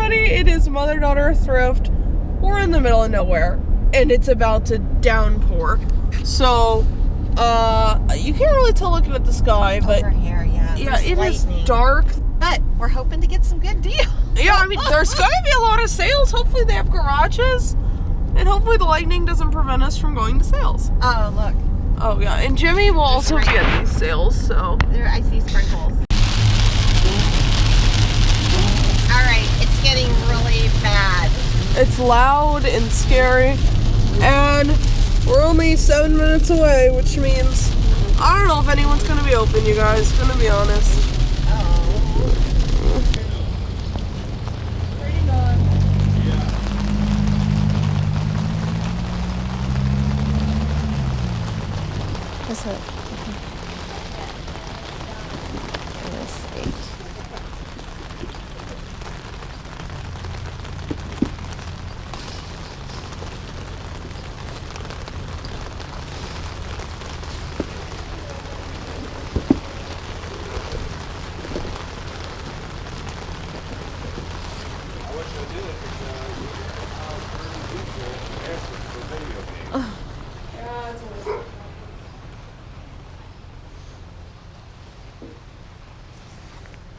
everybody, it is Mother-Daughter Thrift. We're in the middle of nowhere, and it's about to downpour. So, you can't really tell looking at the sky, but... Over here, yeah. Yeah, it is dark. But we're hoping to get some good deals. Yeah, I mean, there's going to be a lot of sales. Hopefully they have garages, and hopefully the lightning doesn't prevent us from going to sales. Oh, look. Oh, yeah, and Jimmy will also be at these sales, so... There, I see sprinkles. Alright, it's getting really bad. It's loud and scary, and we're only 7 minutes away, which means I don't know if anyone's going to be open, you guys, gonna be honest. What's it?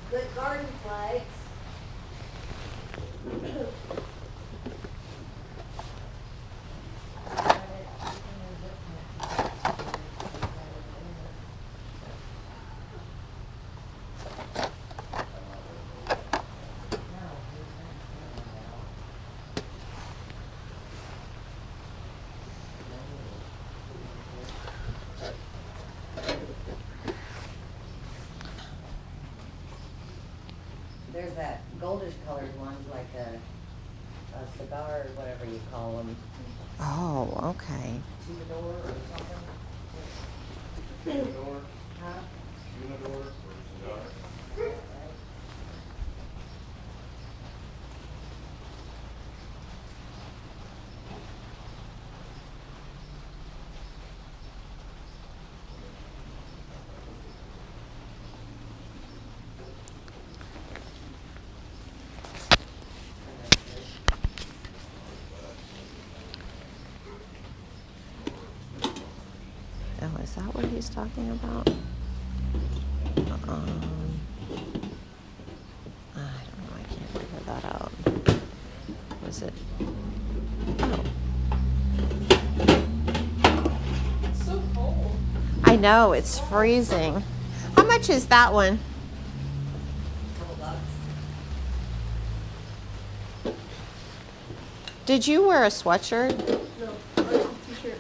Good garden flags. There's that goldish colored ones, like a cigar or whatever you call them. Oh, okay. Troubadour or something. Humidor, Huh? humidor, or cigar. Oh, is that what he's talking about? I don't know. I can't figure that out. Was it? Oh. It's so cold. I know. It's freezing. How much is that one? $2. Did you wear a sweatshirt? No, I like a t-shirt.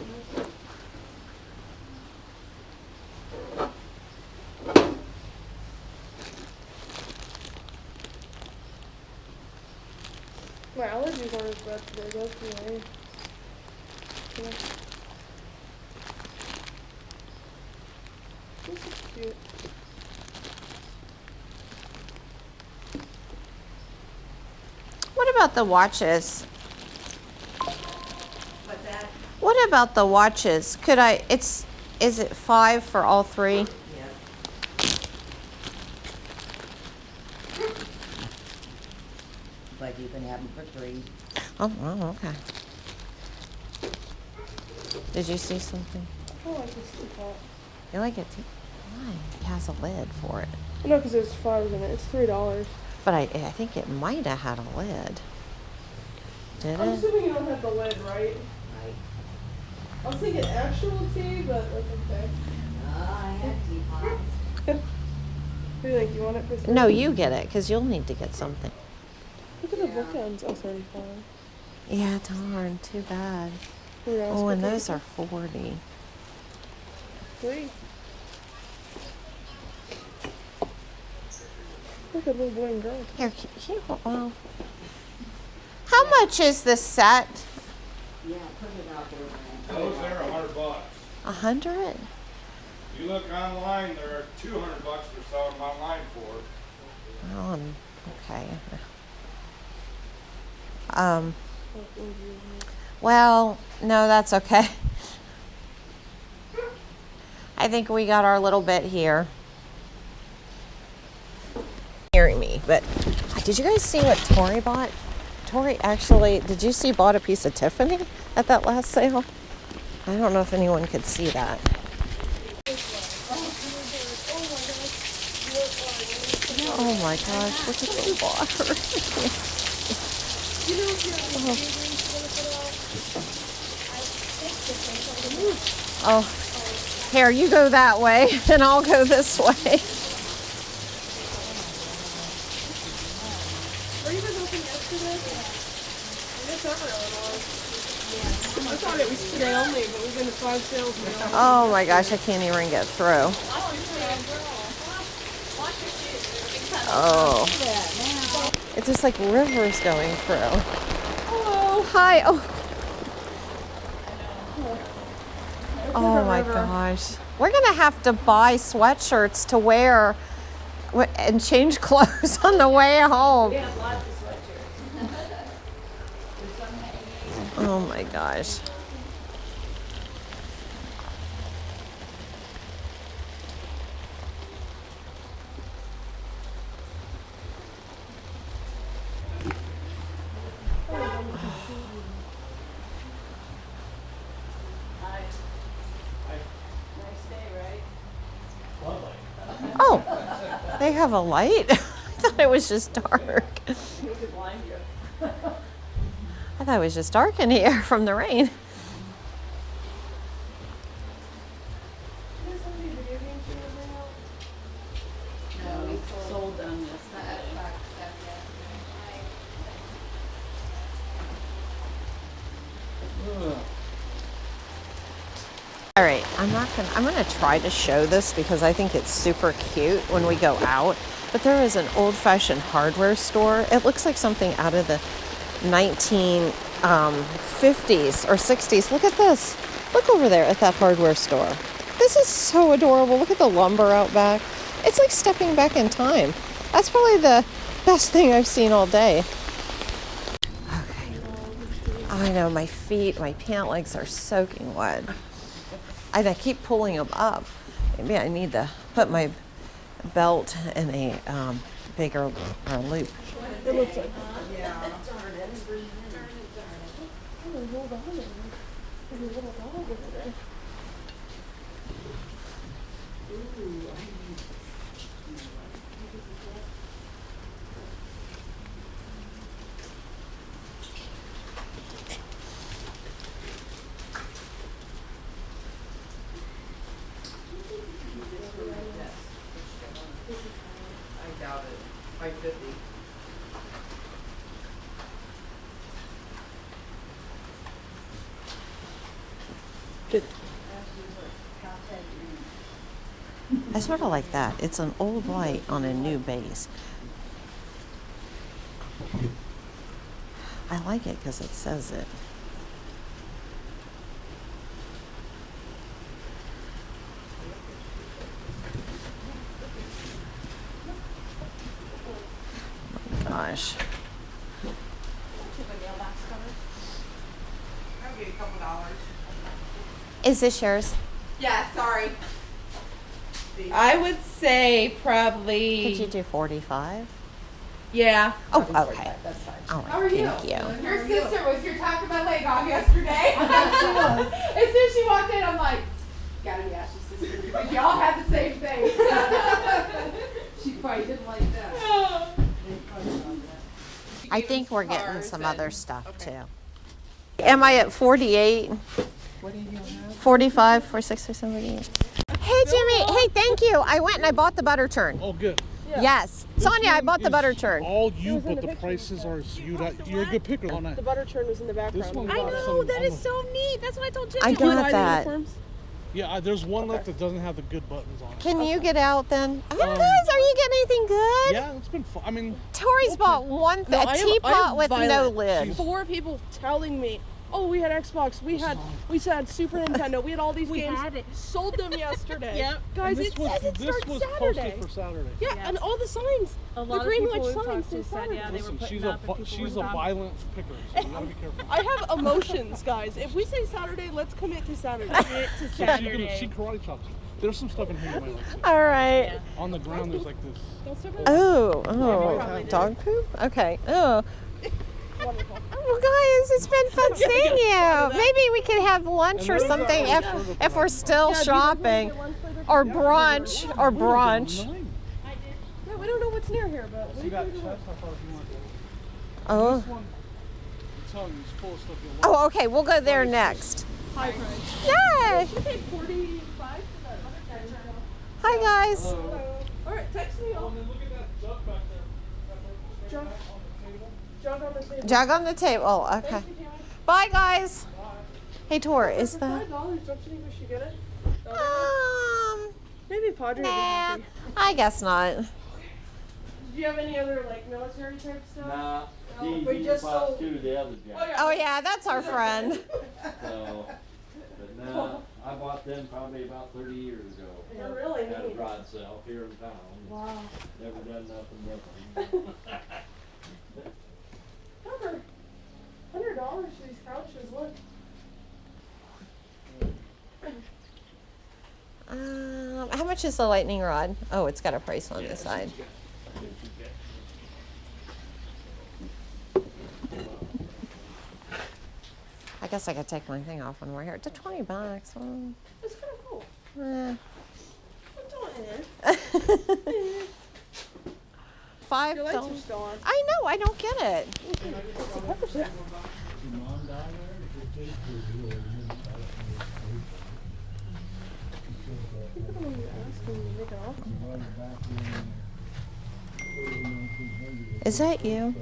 My allergies aren't as bad today, that's nice. Yeah. This is cute. What about the watches? What's that? What about the watches? Could I? Is it 5 for all 3? Yes. But you can have them for 3. Oh, okay. Did you see something? I like this teapot. You like it too? Why? It has a lid for it. No, because there's flowers in it. It's $3. But I think it might have had a lid. Did I'm it? assuming you don't have the lid, right? Right. I was thinking actual tea, but that's okay. I had teapots. What do you think? You want it for $3? No, you get it, because you'll need to get something. Look at the bookends. Oh, 35. Yeah, darn. Too bad. Oh, and those are 40. Sweet. Look at little boy and girl. Here, well. How much is this set? Yeah, put it out there. Those there are $100. 100? You look online, there are $200 they're selling them online for. Oh, okay. Well, no, that's okay. I think we got our little bit here. Hearing me, but I Did you guys see what Tori bought? Tori actually, did you see bought a piece of Tiffany at that last sale? I don't know if anyone could see that. Oh my gosh, look at the water. Oh, here, you go that way and I'll go this way. Were you guys open yesterday? I guess everyone was. I thought it was today only, but we've been to 5 sales now. Oh my gosh, I can't even get through. Oh. It's just like rivers going through. Hello. Hi. Oh. Oh my gosh. We're going to have to buy sweatshirts to wear and change clothes on the way home. We have lots of sweatshirts. Oh my gosh. Oh, they have a light? I thought it was just dark. I thought it was just dark in here from the rain. No, we sold them this time. All right, I'm gonna try to show this because I think it's super cute when we go out. But there is an old-fashioned hardware store. It looks like something out of the 1950s or 60s. Look at this. Look over there at that hardware store. This is so adorable. Look at the lumber out back. It's like stepping back in time. That's probably the best thing I've seen all day. Okay. I know my feet, my pant legs are soaking wet. And I keep pulling them up. Maybe I need to put my belt in a bigger loop. It looks like. I doubt it. 550. I sort of like that. It's an old light on a new base. I like it because it says it. Oh my gosh. That'll be a couple dollars. Is this yours? Yeah, sorry. I would say probably. Could you do 45? Yeah. Oh, okay. That's fine. All right, How are thank you. Your sister was here talking my leg off yesterday. As soon as she walked in, I'm like, gotta be Ashley's sister. Because y'all had the same face. She probably didn't like that. I think we're getting some other stuff too. Am I at 48? What do you have? 45 for 6 or 7? Hey Jimmy, hey, thank you. I went and I bought the butter churn. Oh, good. Yeah. Yes. Sonia, I bought the butter churn. All you, It was in but the the picture. prices are you're a good picker on The that. butter churn was in the background. This one I got know, some that is almost- so neat. That's what I told Jimmy. I Did you buy got the that. uniforms? Yeah, there's one left that doesn't have the good buttons on it. Can you get out then? Guys, are you getting anything good? Yeah, it's been fun. I mean, Tori's bought one No, a I am teapot with no violent. lid. 4 people telling me, oh, we had Xbox, we had Super Nintendo, we had all these games. had it. Sold them yesterday. Yep. Guys, this it was says it this starts was Saturday. posted for Saturday. Yeah, Yeah. and all the signs. A The lot of green people light we've signs talked say to said, Saturday. yeah, they were Listen, putting she's up and people she's were a stopping. violent picker, so you gotta be careful. I have emotions, guys. If we say Saturday, let's commit to Saturday. Commit to So she Saturday. karate chops you. There's some stuff in here you might like. See. All right. On the ground, there's like this. Oh, dog poop? Okay. Oh. Well, guys, it's been fun seeing you. Maybe we could have lunch or something if we're still shopping. Or brunch. Or brunch. Yeah, we don't know what's near here, but You got chest, how far do you want? Oh. This one, I'm telling you, it's full of stuff you'll like. Oh, okay. We'll go there next. high price. Yay! You paid 45 for that other guy. Hi, guys. Hello. All right, text me. Oh, and then look at that jug back there. Jug. On the table. Jog on the table. Jug on the table. Okay. Thank you, Tammy. Bye, guys. Hey, Tor, is For that? $5, don't you think we should get it? Maybe Maybe Padre would be nah. happy. I guess not. Do you have any other like military type stuff? Nah, No, he we just bought sold- two the other day. Oh, yeah, that's our friend. So, but no, I bought them probably about 30 years ago. They're really At a neat. rod sale here in town. Wow. Never done nothing with them. Cover. $100 for these couches. Look. How much is the lightning rod? Oh, it's got a price on the side. I guess I could take my thing off when we're here. To $20. Well, It's kind of cool. eh. Don't it? $5. Your lights are still on. I know. I don't get it. Is that you?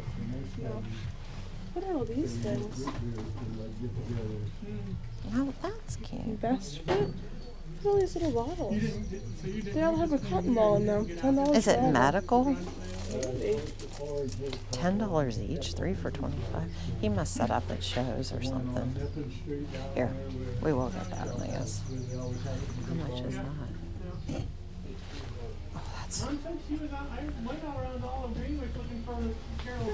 What are all these things? Oh, that's cute. Best fit? Look at all these little bottles. They all have a cotton ball in them. $10. Is it for all. medical? Maybe. $10 each, 3 for $25. He must set up at shows or something. Here, we will get that one, I guess. How much is that? Oh, that's.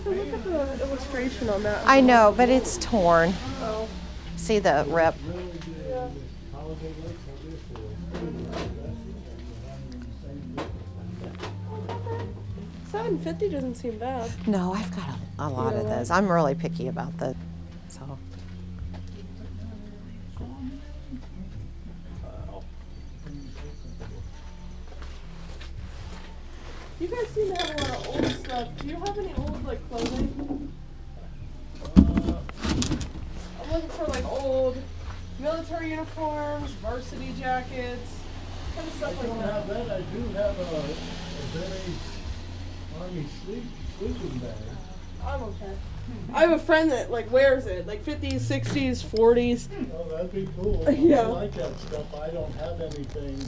Look at the illustration on that. I know, but it's torn. Oh. See the rip? Yeah. $7.50 doesn't seem bad. No, I've got a lot of those. I'm really picky about the. So. You guys seem to have a lot of old stuff. Do you have any old like clothing? I'm looking for like old military uniforms, varsity jackets, kind of stuff like that. that. I do have a very army sleeping bag. I'm okay. I have a friend that like wears it, like 50s, 60s, 40s. Oh, that'd be cool. Yeah. I like that stuff. I don't have anything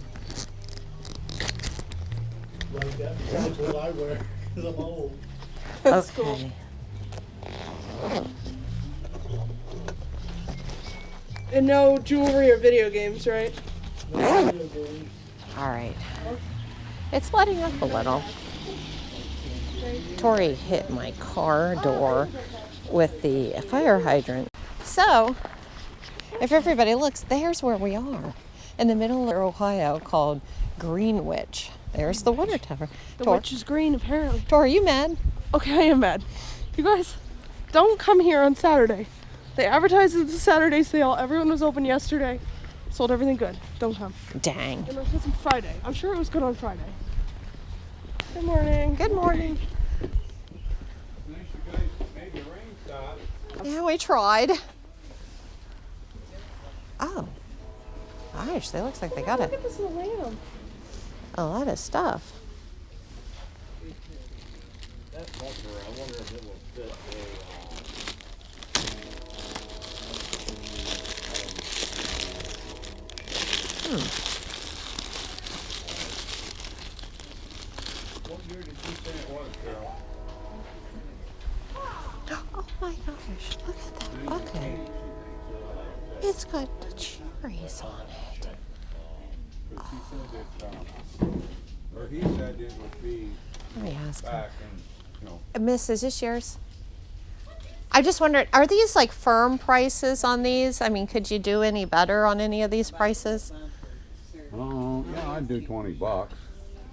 like that besides what I wear because I'm old. That's Okay. cool. And no jewelry or video games, right? No video games. All right. It's letting up a little. Tori hit my car door with the fire hydrant. So, if everybody looks, there's where we are. In the middle of Ohio called Greenwich. There's the water tower. The witch is green, apparently. Tori, are you mad? Okay, I am mad. You guys, don't come here on Saturday. They advertised it's a Saturday sale. Everyone was open yesterday. Sold everything good. Don't come. Dang. Unless it's on Friday. I'm sure it was good on Friday. Good morning. Good morning. Nice you guys made the rain stop. Yeah, we tried. Oh. Gosh, they looks like they got Look at this little lamb. a lot of stuff. That bumper, I wonder if it will fit What year did you say it was, Carol? Oh my gosh, look at that bucket. It's got cherries on it. But she said it, or he said it would be Let me ask her. back in, you know, Miss, is this yours? I just wondered, are these like firm prices on these? I mean, could you do any better on any of these prices? Oh, yeah, I'd do $20.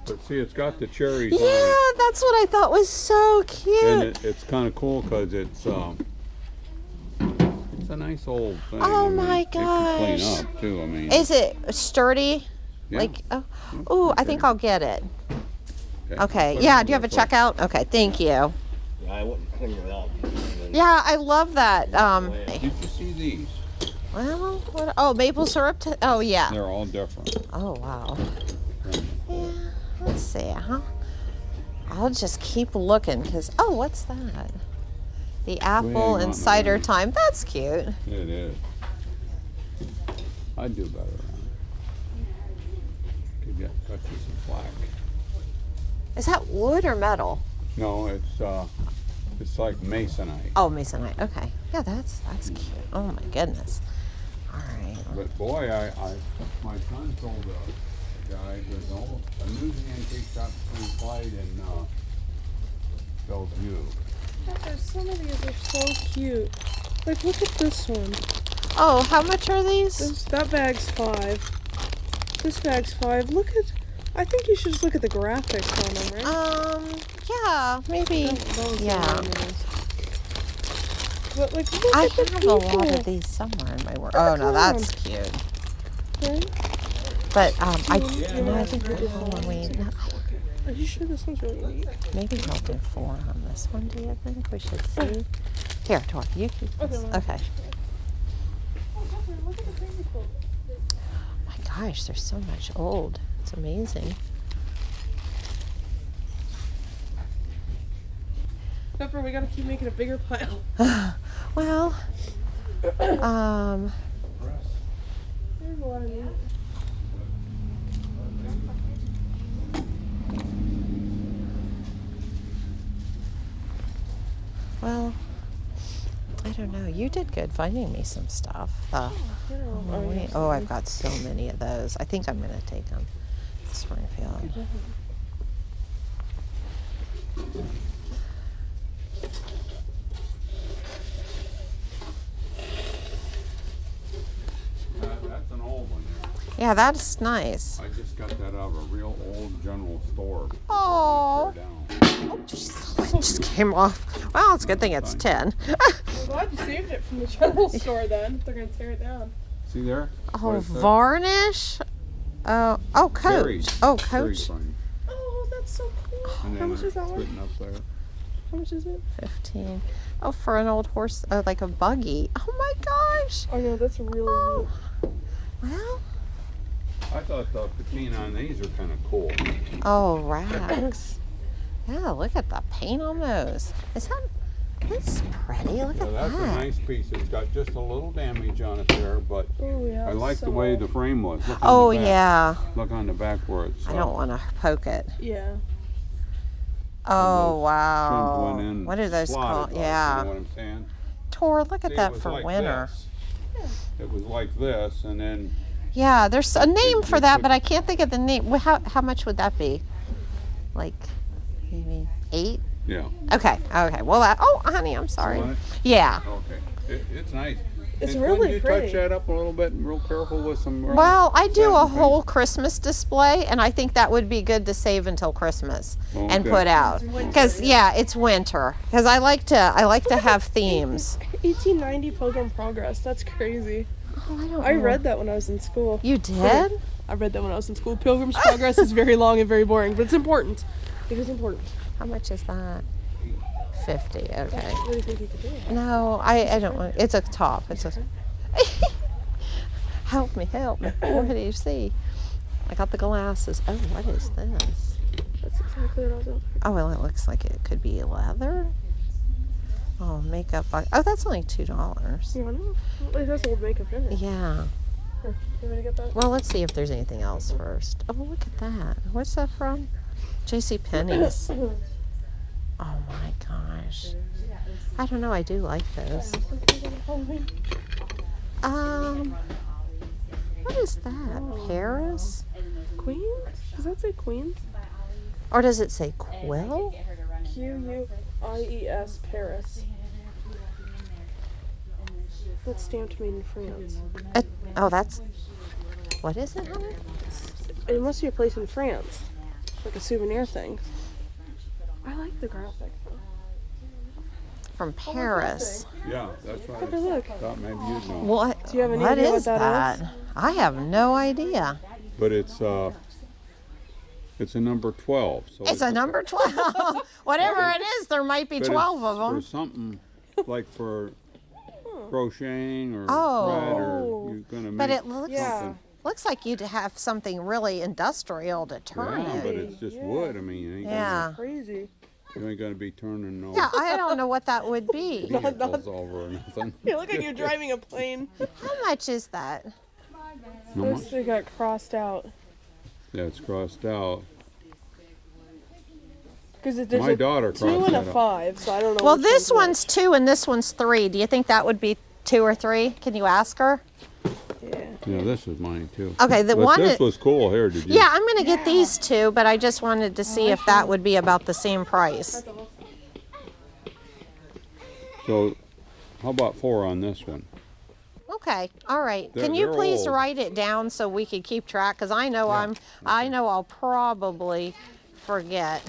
But see, it's got the cherries on Yeah, it. that's what I thought was so And cute. it's kind of cool because it's a nice old thing. Oh I mean, my it can clean gosh. up too. I mean, Is it sturdy? yeah. Like, oh, ooh, I think I'll get it. Okay, Put it yeah, on do you have a this way. checkout? Okay, thank you. Yeah, I wouldn't clean it up. Yeah, I love that. Did you see these? Well, what, oh, maple syrup. Oh, yeah. They're all different. Oh, wow. Yeah, let's see, huh? I'll just keep looking because, oh, what's that? The apple Way and on the cider way. time. That's cute. It is. I'd do better on it. Could get cut you some slack. Is that wood or metal? No, it's like masonite. Oh, masonite. Okay. Yeah, that's cute. Oh my goodness. All right. But boy, my son told a guy there's a new antique shop between Clyde and Bellevue. There's some of these are so cute. Like, look at this one. Oh, how much are these? That bag's $5. This bag's $5. Look at. I think you should just look at the graphics on them, right? Yeah, maybe. Those are Yeah. what it is. But like, look I at the have people. a lot of these somewhere in my work. Oh no, that's cute. Right? But I think Are you sure this one's really neat? maybe I'll do 4 on this one. Do you think we should see? Here, Tori, you keep this. Okay. Oh, definitely. Look at the crazy quote. My gosh, there's so much old. It's amazing. Pepper, we gotta keep making a bigger pile. Well, There's a lot of neat. well, I don't know. You did good finding me some stuff. Oh, I've got so many of those. I think I'm gonna take them to Springfield. That's an old one there. Yeah, that's nice. I just got that out of a real old general store. Oh, Tear down. it just came off. Well, it's a good thing it's 10. I'm glad you saved it from the general store then. If they're gonna tear it down. See there? Oh, What is that? varnish. Oh, coat. Cherries. Oh, Cherry coat. vine. Oh, that's so cool. And How then much is that one? sitting up there. How much is it? 15. Oh, for an old horse, like a buggy. Oh my gosh. Oh no, that's really Oh, neat. well. I thought the patina on these are kind of cool. Oh, racks. Yeah, look at the paint on those. That's pretty. Look Yeah, at that's a that. nice piece. It's got just a little damage on it there, but Oh yeah. I like the way the frame was. Look on Oh, the back. yeah. Look on the back where it's. I don't want to poke it. Yeah. Oh, Trims wow. went in What are those slotted, called? like, You Yeah. know what I'm saying? Tor, look at See, it that was for like winter. this. It was like this, and then Yeah, there's a name you for that, could- but I can't think of the name. How much would that be? Like, maybe 8? yeah. Okay. Well, oh, honey, I'm sorry. Want it? Yeah. Okay. It's nice. It's And really couldn't you pretty. touch that up a little bit and real careful with some. Well, I do a satin paint? whole Christmas display, and I think that would be good to save until Christmas and Okay. put out. Because it's winter. Because I like to have themes. 1890 Pilgrim Progress. That's crazy. Oh, I don't I know. read that when I was in school. You did? I read that when I was in school. Pilgrim's Progress is very long and very boring, but it's important. It is important. How much is that? 50. Okay. What do you think you could do? No, I don't want. It's a top. It's a. Help me! What do you see? I got the glasses. Oh, what is this? That's exactly what I was looking for. Oh, well, it looks like it could be leather. Oh, makeup box. Oh, that's only $2. You want to? It has old makeup in it. Yeah. Here, you want me to get that? Well, let's see if there's anything else first. Oh, look at that. What's that from? J.C. Penney's. Oh my gosh. I don't know. I do like those. What is that? Paris? Queens? Does that say Queens? Or does it say Quill? Q-U-I-E-S, Paris. That's stamped made in France. Oh, that's. What is it, honey? It must be a place in France, like a souvenir thing. I like the graphic. From Paris. Yeah, that's what Have a look. I thought maybe you'd know. What? Do you have any What idea is what that is? I have no idea. But it's a number 12. So It's a number 12. Whatever it is, there might be but 12 of For them. something like for crocheting or Oh. thread, or you're gonna But make it looks Yeah. looks like you'd have something really industrial to turn Yeah, but it. it's just wood. I mean, you ain't, Yeah. Crazy. you ain't gonna be turning no Yeah, I don't know what that would be. vehicles over or nothing. You look like you're driving a plane. How much is that? How much? They got crossed out. Yeah, it's crossed out. Because there's My a daughter 2 crossed and a that out. 5, so I don't know. Well, which this one's one's 2 and this one's 3. Do you think that would be 2 or 3? Can you ask her? which. Yeah. Yeah, this was mine too. Okay, the But one this that- was cool. Here, did you? Yeah, I'm going to get these 2, but I just wanted to see if that would be about the same price. So, how about 4 on this one? Okay, all right. They're- Can you they're please old. write it down so we can keep track? Because I know I know I'll probably forget.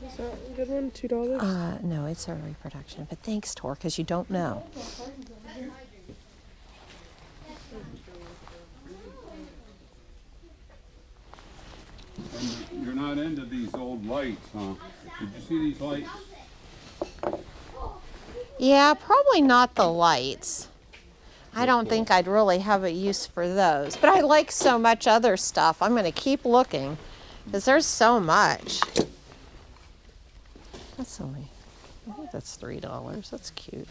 Is that a good one? $2? No, it's a reproduction. But thanks, Tor, because you don't know. You're not into these old lights, huh? Did you see these lights? Yeah, probably not the lights. I don't think I'd really have a use for those. But I like so much other stuff. I'm going to keep looking because there's so much. That's only, I think that's $3. That's cute.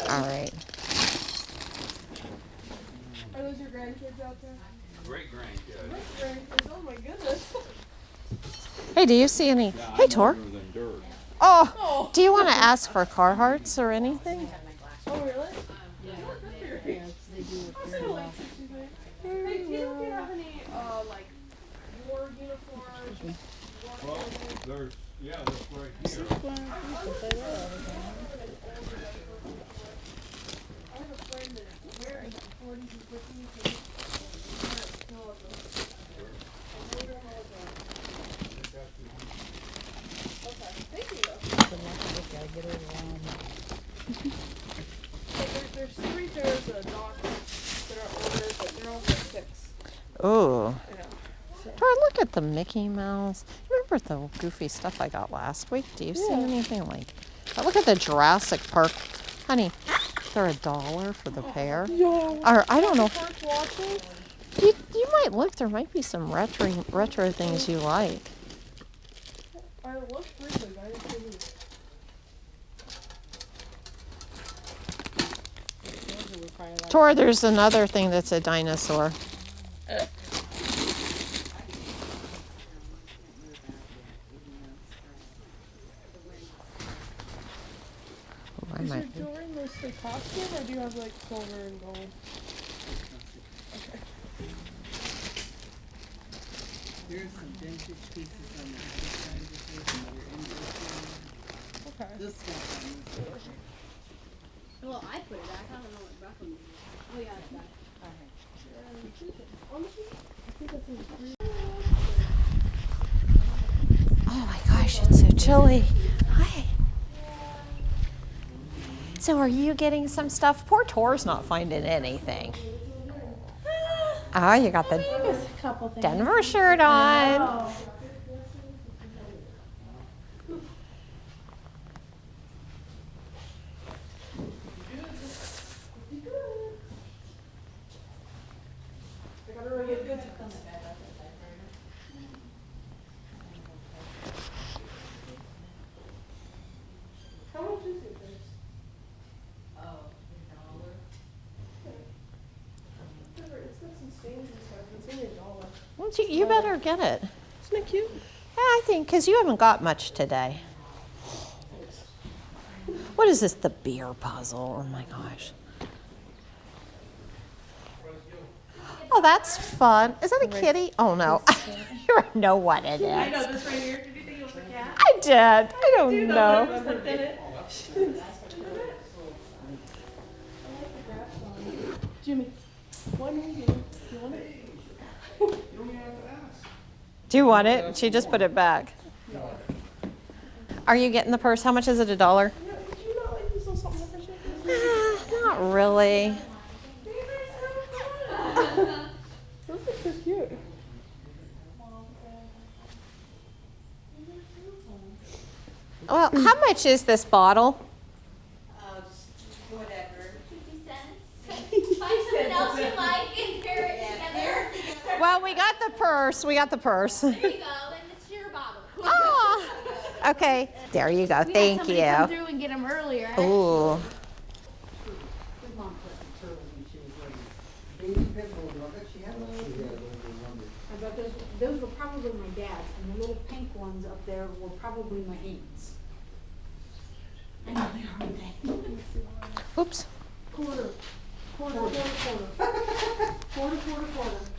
All right. Are those your grandkids out there? Great grandkids. Grandkids, oh my goodness. Hey, do you see any? Hey, Tor. Than dirt. Oh, do you want to ask for Carhartts or anything? Oh, really? Hey, do you have any, like, war uniforms? Well, there's right here. I have a friend that wears 40s and 50s and there's 3 pairs of dogs that are ordered, but they're only 6. Oh. Yeah. Tor, look at the Mickey Mouse. Remember the goofy stuff I got last week? Do you see anything like? Oh, look at the Jurassic Park, honey. They're $1 for the pair. Yeah. Or I don't know. Park watches? You might look. There might be some retro things you like. I looked briefly, but I didn't see any. Tor, there's another thing that's a dinosaur. Oh, I Is your might. jewelry mostly costume, or do you have like silver and gold? Okay. There's some vintage pieces on the other side of the table that are in this one. Okay. This one's on this one. Well, I put it back. I don't know what Beckham did. Oh, yeah, it's back. Oh my gosh, it's so chilly. Hi. So are you getting some stuff? Poor Tor's not finding anything. Oh, you got the Denver shirt on. You better get it. Isn't it cute? Yeah, I think, because you haven't got much today. What is this? The beer puzzle. Oh my gosh. Oh, that's fun. Is that a kitty? Oh no. You don't know what it is. I know this right here. Did you think it was a cat? I did. I don't know. Jimmy, what name do you want it? Do you want it? She just put it back. Are you getting the purse? How much is it? $1? Do you not like this little something for you? Not really. Those are so cute. Well, how much is this bottle? Whatever. 50 cents. Find something else you like and pair it together. Well, we got the purse. We got the purse. There you go, and it's your bottle. Oh, okay. There you go. Thank Somebody come you. through and get them earlier. Ooh. His mom put the turtles when she was little. Baby pit bull, I bet she had those. I bet those were probably my dad's, and the little pink ones up there were probably my aunt's. I know they are, aren't they? Oops. Quarter. Quarter.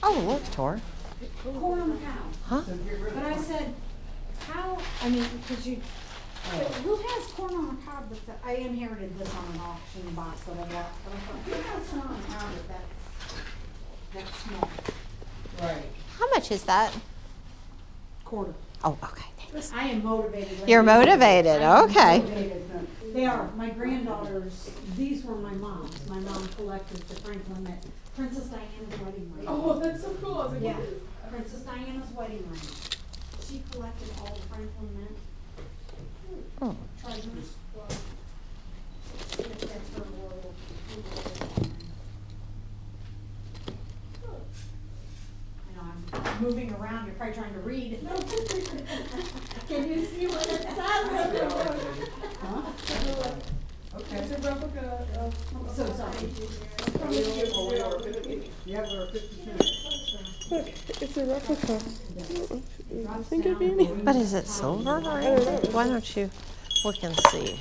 Oh, look, Tor. Corn on the cow. Huh? But I said, how, I mean, because you, who has corn on the cob that's, I inherited this on an auction box that I bought, but I thought, who has corn on the cob that's small? Right. How much is that? Quarter. Oh, okay. I am motivated. You're motivated. I am Okay. motivated. They are, my granddaughters, these were my mom's. My mom collected the Franklin Mint, Princess Diana's wedding ring. Oh, that's so cool. I was like, Yeah, what is- Princess Diana's wedding ring. She collected all the Franklin Mint Oh. treasures. That's her royal. I know, I'm moving around, you're probably trying to read. Can you see what it says? Huh? Okay. It's a replica of. So sorry. Yeah, we're 52. Look, it's a replica. I think it'd be any. But is it silver or anything? Why don't you look and see?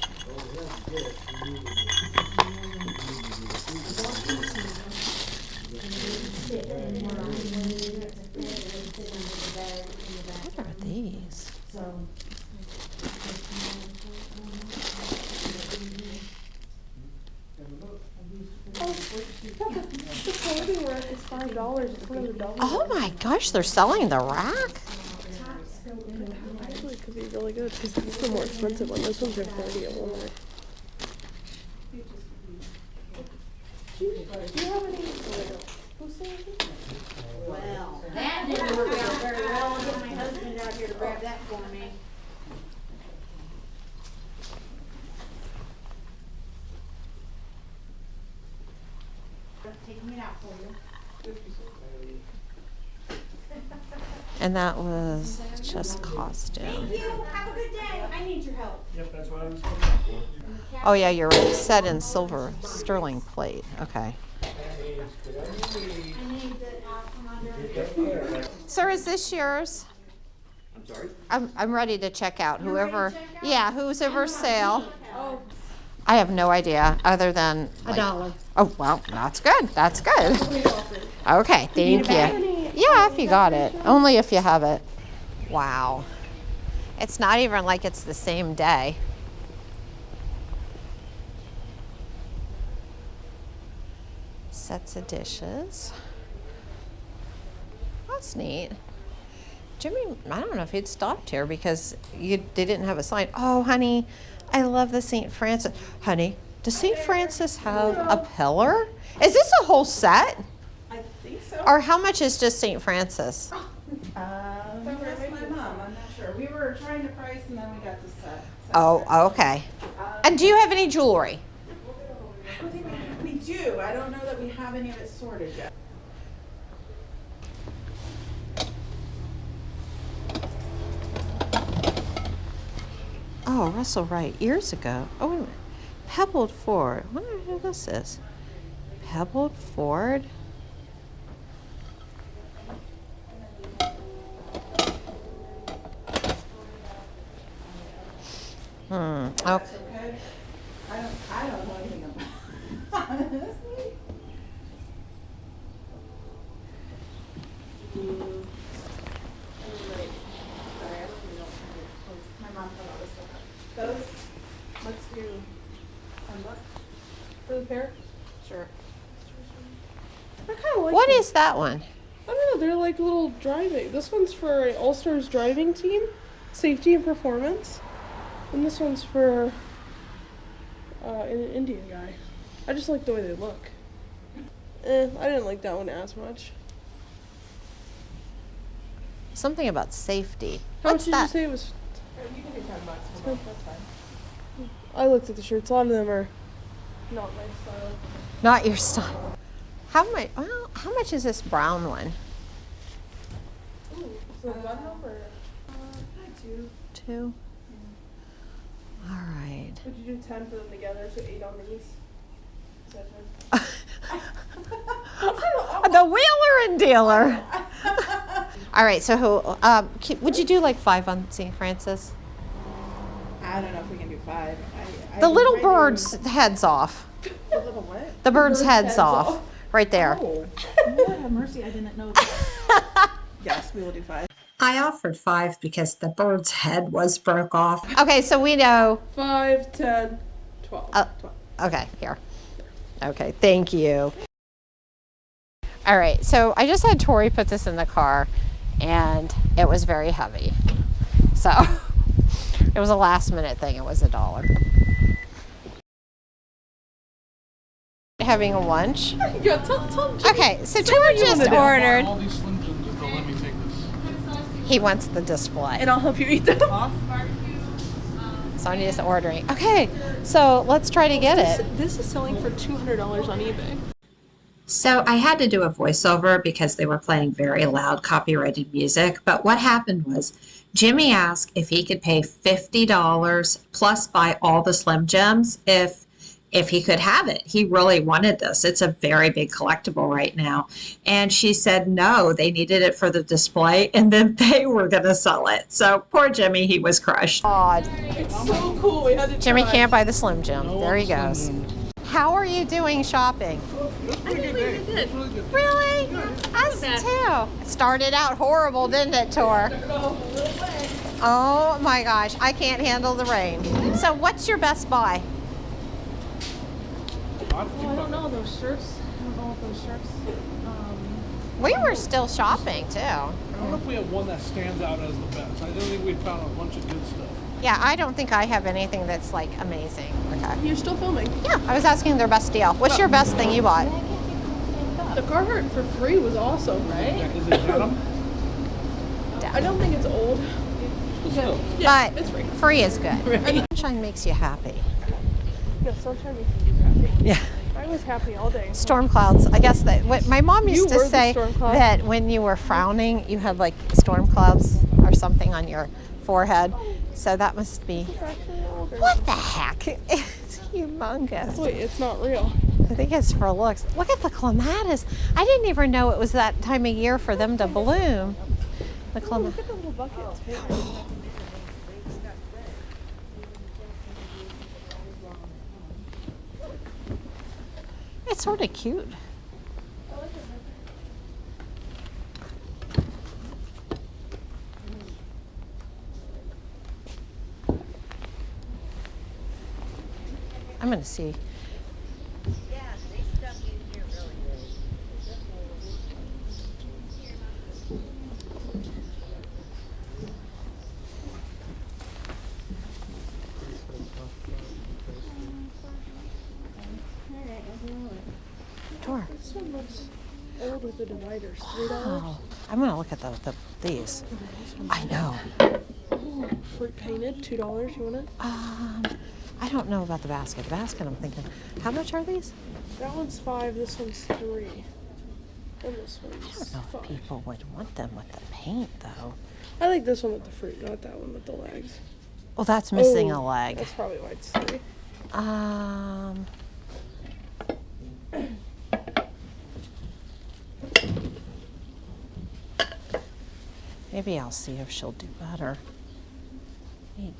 What are these? The clothing rack is $5. It's one of the dollars. Oh my gosh, they're selling the rack? Actually, it could be really good because that's the more expensive one. Those ones are $30 at Walmart. Do you have any? Who's saying? Well, that didn't work out very well. I'll get my husband out here to grab that for me. Taking it out for you. And that was just costume. Thank you. Have a good day. I need your help. Yep, that's what I was coming up for. Oh yeah, you're right. Set in silver sterling plate. Okay. I need that out from under. Sir, is this yours? I'm sorry? I'm ready to check out. You're ready to Whoever, check out? yeah, who's ever sale. Oh, I have no idea other than like, $1. Oh well, that's good. That's good. Okay, thank you. Yeah, if you got it. Only if you have it. Wow. It's not even like it's the same day. Sets of dishes. That's neat. Jimmy, I don't know if he'd stopped here because they didn't have a sign. Oh, honey, I love the St. Francis. Honey, does St. Francis have a pillar? Is this a whole set? I think so. Or how much is just St. Francis? That's my mom, I'm not sure. We were trying to price and then we got this set. Oh, okay. And do you have any jewelry? I think we do. I don't know that we have any of it sorted yet. Oh, Russell Wright, years ago. Oh, wait a minute. Pebbled Ford. I wonder who this is. Pebbled Ford. that's Okay. okay. I don't know anything about it. My mom put all this stuff up. Those, let's do 10 bucks for the pair. Sure. I kind of like What them. is that one? I don't know. They're like little driving. This one's for an All-Stars driving team, safety and performance, and this one's for an Indian guy. I just like the way they look. I didn't like that one as much. Something about safety. How What's much that? did you say it was? You can do 10 bucks. That's fine. I looked at the shirts. A lot of them are not my style. Not your style. How much? Well, how much is this brown one? Ooh, so button-up or? 2. 2. All right. Would you do 10 for them together, so 8 on these? Is that 10? The wheeler and dealer. All right. So who? Would you do like 5 on St. Francis? I don't know if we can do 5. The little bird's heads off. The little what? The bird's heads off. Right there. Oh, Lord have mercy, I didn't know that. Yes, we will do 5. I offered 5 because the bird's head was broke off. Okay, so we know. 5, 10, 12. 12. Okay, here. Okay, thank you. All right, so I just had Tori put this in the car, and it was very heavy. So it was a last minute thing. It was $1. Having a lunch. Yeah, tell Okay, so Tori just ordered. All these Slim Jims and go, let me take this. He wants the display. and I'll help you eat them. Sonya's ordering. Okay, so let's try to get it. This is selling for $200 on eBay. So I had to do a voiceover because they were playing very loud copyrighted music. But what happened was Jimmy asked if he could pay $50 plus buy all the Slim Jims if he could have it. He really wanted this. It's a very big collectible right now. And she said no, they needed it for the display and then they were going to sell it. So poor Jimmy, he was crushed. Odd. It's so cool. We had to Jimmy try. can't buy the Slim Jim. There he goes. How are you doing shopping? I think we did. Really? Us too. It started out horrible, didn't it, Tor? Oh my gosh, I can't handle the rain. So what's your best buy? I don't know those shirts. I don't know what those shirts. We were still shopping too. I don't know if we have one that stands out as the best. I don't think we found a bunch of good stuff. Yeah, I don't think I have anything that's like amazing. Okay. You're still filming. Yeah, I was asking their best deal. What's your best thing you bought? The Carhartt for free was awesome, right? Is it denim? I don't think it's old. Still. Yeah, But it's free. free is good. Right. Sunshine makes you happy. Yeah, sunshine makes you happy. Yeah. I was happy all day. Storm clouds. I guess that what my mom used You to were the say storm cloud. that when you were frowning, you had like storm clouds or something on your forehead. So that must be. It's actually older. What the heck? It's humongous. Wait, it's not real. I think it's for looks. Look at the clematis. I didn't even know it was that time of year for them to bloom. The Oh, clematis. look at the little buckets. It's sort of cute. I'm going to see. Door. This one looks old with the dividers. $3. Oh, I'm going to look at these. I know. Oh, fruit painted. $2. You want it? I don't know about the basket. The basket, I'm thinking, how much are these? That one's $5. This one's $3. And this I one's don't know if $5. people would want them with the paint, though. I like this one with the fruit, not that one with the legs. Well, that's missing Oh, a leg. That's probably why it's $3. Maybe I'll see if she'll do better. $8.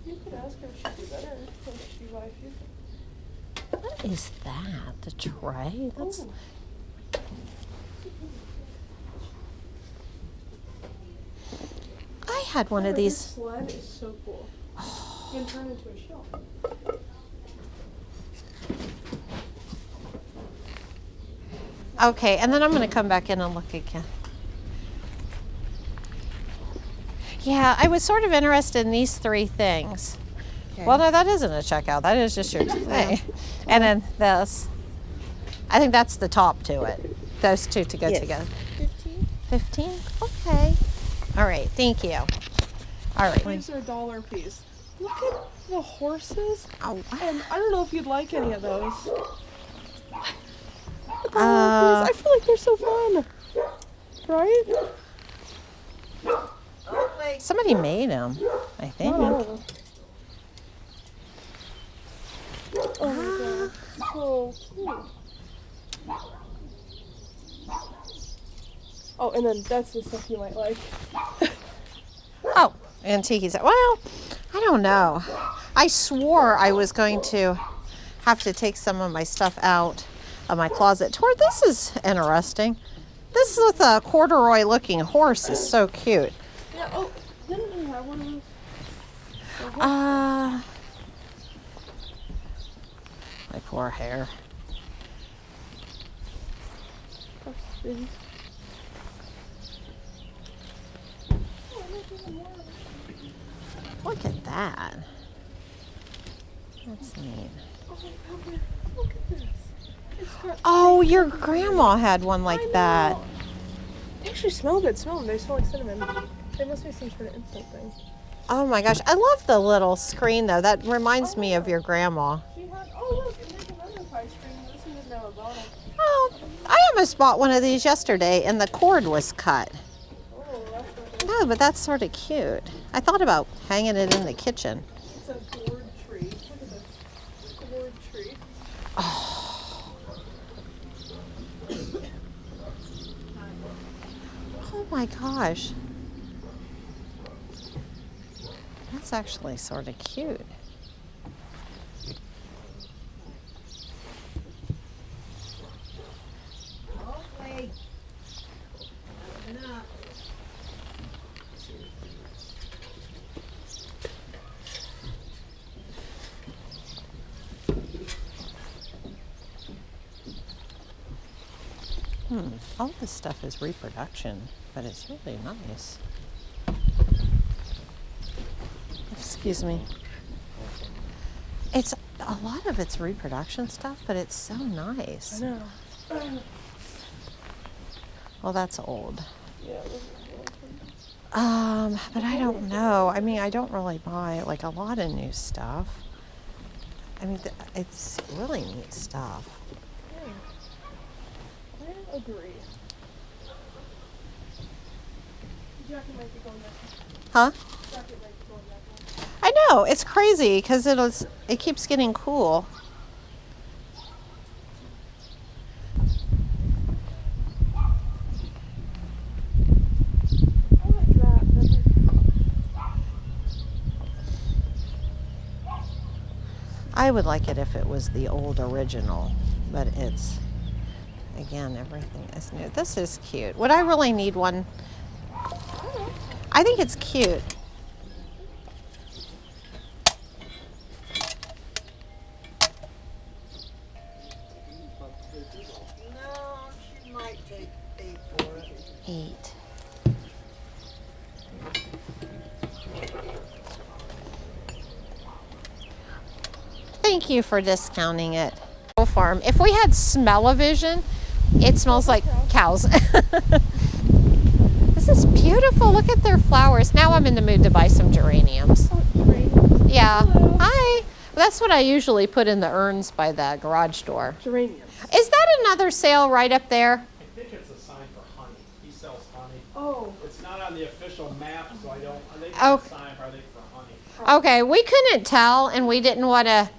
You could ask her if she'd do better if she buy you. What is that? The tray? That's. Oh. I had one of This these. sled is so cool. You can turn into a shelf. Okay, and then I'm going to come back in and look again. Yeah, I was sort of interested in these three things. Okay. Well, no, that isn't a checkout. That is just your thing. And then this. I think that's the top to it. Those two to go Yes. together. 15? Okay. All right, thank you. All right. These are $1 piece. Look at the horses. Oh, wow. And I don't know if you'd like any of those. $1 Uh, piece. I feel like they're so fun. Right? Somebody made them, I think. Oh. Oh my god. So cute. Oh, and then that's the stuff you might like. Oh, antiques. Well, I don't know. I swore I was going to have to take some of my stuff out of my closet. This is interesting. This with a corduroy looking horse is so cute. Yeah, oh, didn't we have one of those? My poor hair. Look at that. That's neat. Look at this. It's got Oh, your grandma had one like that. They actually smell good. Smell them. They smell like cinnamon. They must be some sort of instant thing. Oh my gosh. I love the little screen though. That reminds me of your grandma. She had, oh look, and there's another pie screen. This one doesn't have a bottle. Oh, I almost bought one of these yesterday and the cord was cut. Oh, that's not No, but that's sort of cute. I thought about hanging it in the kitchen. It's a gourd tree. Look at this. Gourd tree. Oh my gosh. That's actually sort of cute. Hopefully. Open up. All this stuff is reproduction, but it's really nice. Excuse me. It's a lot of it's reproduction stuff, but it's so nice. I know. Well, that's old. Yeah. But I don't know. I mean, I don't really buy like a lot of new stuff. I mean, it's really neat stuff. I agree. Jacket might be going back. Huh? Jacket might be going back. I know. It's crazy because it keeps getting cool. I like that. I would like it if it was the old original, but it's, again, everything is new. This is cute. Would I really need one? I think it's cute. No, she might take 8 for it. 8. Thank you for discounting it. Farm. If we had smell-o-vision, it smells like cows. This is beautiful. Look at their flowers. Now I'm in the mood to buy some geraniums. Yeah. Hello. Hi. That's what I usually put in the urns by the garage door. Geraniums. Is that another sale right up there? I think it's a sign for honey. He sells honey. Oh. It's not on the official map, so I think it's Oh. a sign for, I think, for honey. Okay, we couldn't tell, and we didn't want to,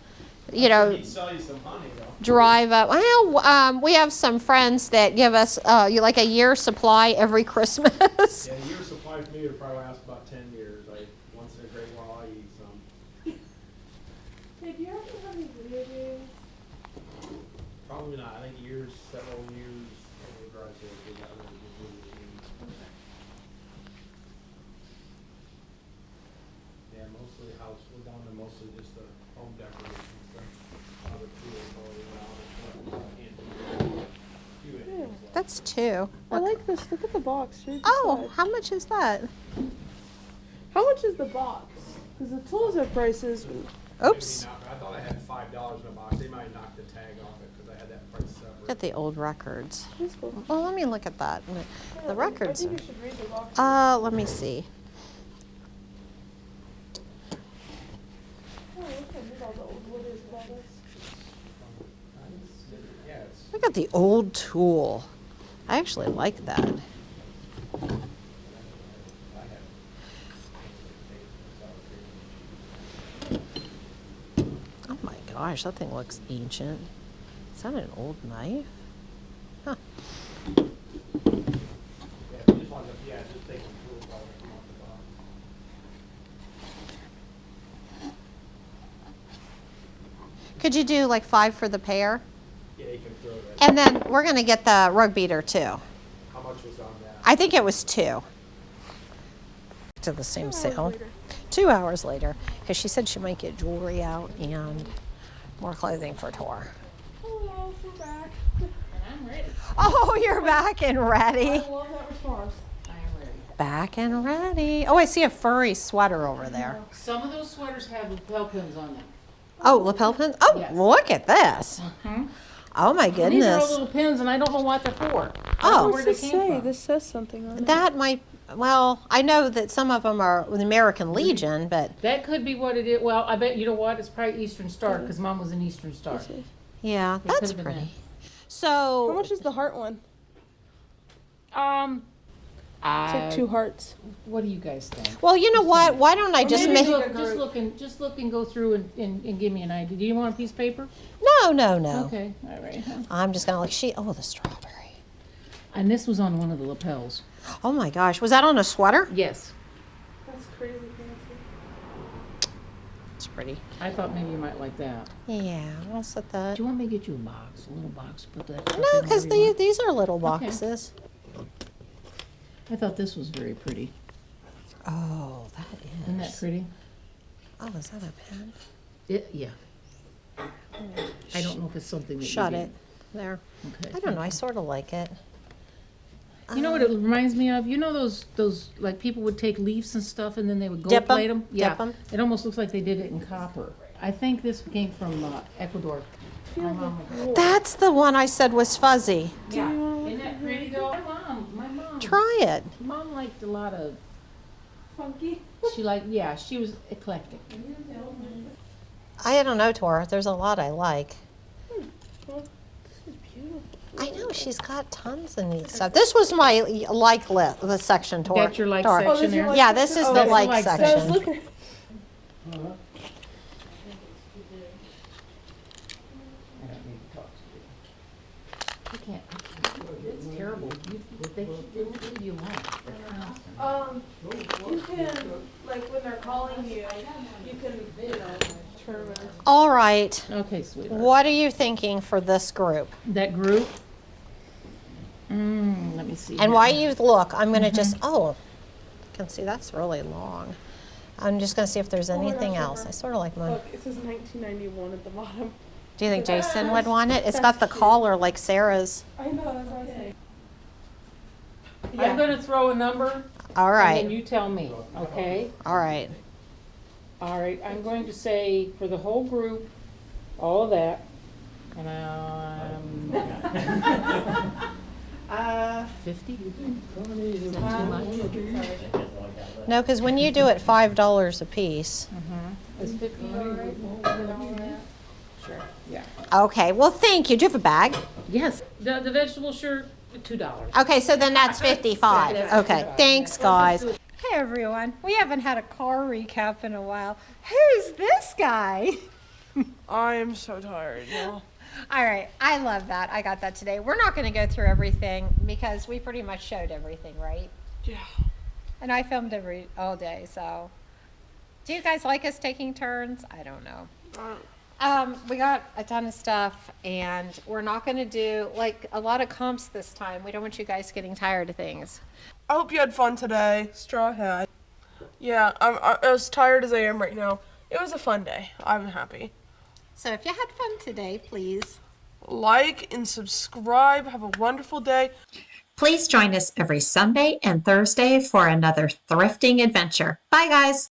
you know, He'd sell you some honey, though. drive up. Well, we have some friends that give us like a year supply every Christmas. Yeah, a year supply for me would probably last about 10 years. Once in a great while I eat some. Hey, do you happen to have any video games? Probably not. I think several years in the garage sale, we got rid of the video games. Yeah, mostly house, we're down to mostly just the home decoration stuff. Other tools all around and can't do a few things like That's 2. I like this. Look at the box. Right Oh, beside. how much is that? How much is the box? Because the tools have prices. Oops. maybe not, but I thought I had $5 in the box. They might knock the tag off it because I had that price separate. Look at the old records. That's cool. Well, let me look at that. The records. I think you should read the box. Let me see. Oh, look at all the old wooders and all this. Yeah, it's Look at the old tool. I actually like that. Oh my gosh, that thing looks ancient. Is that an old knife? Huh. yeah, just wanted to, just take some tools out and come off the box. Could you do like 5 for the pair? Yeah, you can throw it right. And then we're going to get the rug beater too. How much was on that? I think it was 2. To the same sale. 2 hours later. Because she said she might get jewelry out and more clothing for Tor. Hello, we're back. I'm ready. Oh, you're back and ready. I love that response. I am ready. Back and ready. Oh, I see a furry sweater over there. Some of those sweaters have lapel pins on them. Oh, lapel pins? Oh, Yes. look at this. Oh my These are all goodness. little pins, and I don't know what they're for. I don't Oh. know where What's they this came say? from. This says something on it. That might, well, I know that some of them are the American Legion, but That could be what it is. Well, I bet you know what? It's probably Eastern Star because Mom was an Eastern Star. This is- yeah, It that's could've been pretty. that. So, How much is the heart one? It's like I, 2 hearts. what do you guys think? well, you know what? Why don't I just Maybe make, just look and go through and give me an idea. Do you want a piece of paper? no. Okay, all right. I'm just gonna oh, the strawberry. And this was on one of the lapels. Oh my gosh, was that on a sweater? Yes, That's crazy fancy. It's pretty. I thought maybe you might like that. Yeah, I'll set that. Do you want me to get you a box, a little box? Put that. stuff No, in because wherever you want? these are little Okay. boxes. I thought this was very pretty. Oh, that Isn't that is. pretty? Oh, is that a pen? Yeah. I don't know if it's something that Shut you it. There. did. Okay. I don't know. I sort of like it. You know what it reminds me of? You know those like people would take leaves and stuff and then they would gold Dip 'em? plate them? Yeah. Dip 'em? It almost looks like they did it in copper. I think this came from Ecuador. My mom would- That's the one I said was fuzzy. Yeah. Isn't that pretty though? My mom. Try it. Mom liked a lot of. Funky. She was eclectic. I don't know, Tor. There's a lot I like. Well, this is beautiful. I know she's got tons of neat stuff. This was my like list, the section, Tor. That's your like Tor. section this is your there? like Yeah, this section? is Oh, the that's the like like section. section. Look at I don't need to talk to you. I can't. It's terrible. They leave you alone. you can, like, when they're calling you, you can, determine. All right. Okay, sweetheart. What are you thinking for this group? That group? Let me see. And while you look, I'm going to just, oh, you can see that's really long. I'm just going to see if there's my anything gosh, else. Amber. I sort of like mine. Look, it says 1991 at the bottom. Do you think Jason would want it? It's That's got the cute. collar like Sarah's. I know, that's what I was saying. I'm gonna throw a number. All And right. then you tell me, okay? All right. All right, I'm going to say for the whole group, all of that, and 50? Is that too much? No, because when you do it $5 a piece. Is 50 all right? With all that? Sure, yeah. Okay. Well, thank you. Do you have a bag? Yes, the vegetable shirt, $2. Okay, so then that's 55. Okay. Thanks, guys. Hey, everyone. We haven't had a car recap in a while. Who's this guy? I am so tired, y'all. All right. I love that. I got that today. We're not going to go through everything because we pretty much showed everything, right? Yeah. And I filmed all day, so. Do you guys like us taking turns? I don't know. We got a ton of stuff, and we're not going to do like a lot of comps this time. We don't want you guys getting tired of things. I hope you had fun today, Straw Hat. Yeah, I'm as tired as I am right now. It was a fun day. I'm happy. So if you had fun today, please like and subscribe. Have a wonderful day. Please join us every Sunday and Thursday for another thrifting adventure. Bye, guys.